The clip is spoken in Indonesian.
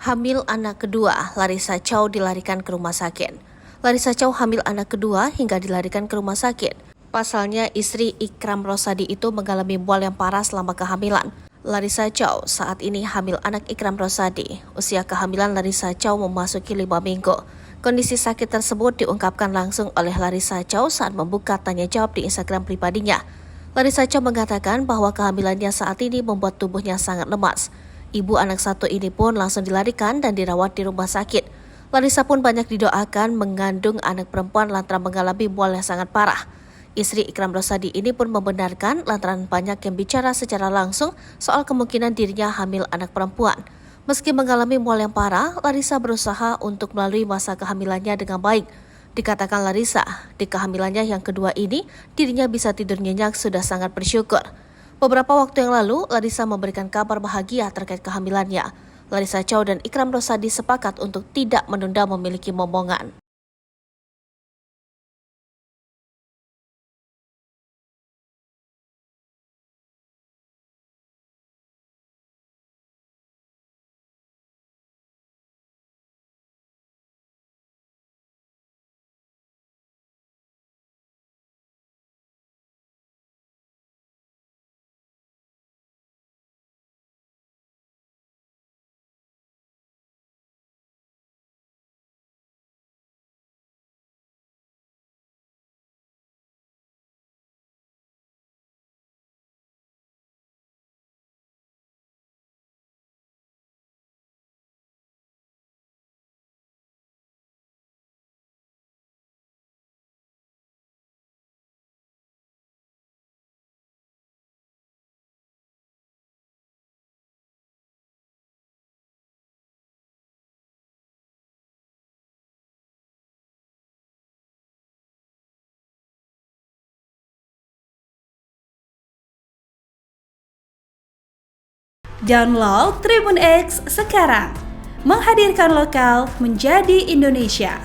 Hamil anak kedua, Larissa Chow dilarikan ke rumah sakit. Larissa Chow hamil anak kedua hingga dilarikan ke rumah sakit. Pasalnya, istri Ikram Rosadi itu mengalami mual yang parah selama kehamilan. Larissa Chow saat ini hamil anak Ikram Rosadi. Usia kehamilan Larissa Chow memasuki 5 minggu. Kondisi sakit tersebut diungkapkan langsung oleh Larissa Chow saat membuka tanya jawab di Instagram pribadinya. Larissa Chow mengatakan bahwa kehamilannya saat ini membuat tubuhnya sangat lemas. Ibu anak satu ini pun langsung dilarikan dan dirawat di rumah sakit. Larissa pun banyak didoakan mengandung anak perempuan lantaran mengalami mual yang sangat parah. Istri Ikram Rosadi ini pun membenarkan lantaran banyak yang bicara secara langsung soal kemungkinan dirinya hamil anak perempuan. Meski mengalami mual yang parah, Larissa berusaha untuk melalui masa kehamilannya dengan baik. Dikatakan Larissa, di kehamilannya yang kedua ini, dirinya bisa tidur nyenyak sudah sangat bersyukur. Beberapa waktu yang lalu, Larissa memberikan kabar bahagia terkait kehamilannya. Larissa Chow dan Ikram Rosadi sepakat untuk tidak menunda memiliki momongan. Download Tribun X sekarang, menghadirkan lokal menjadi Indonesia.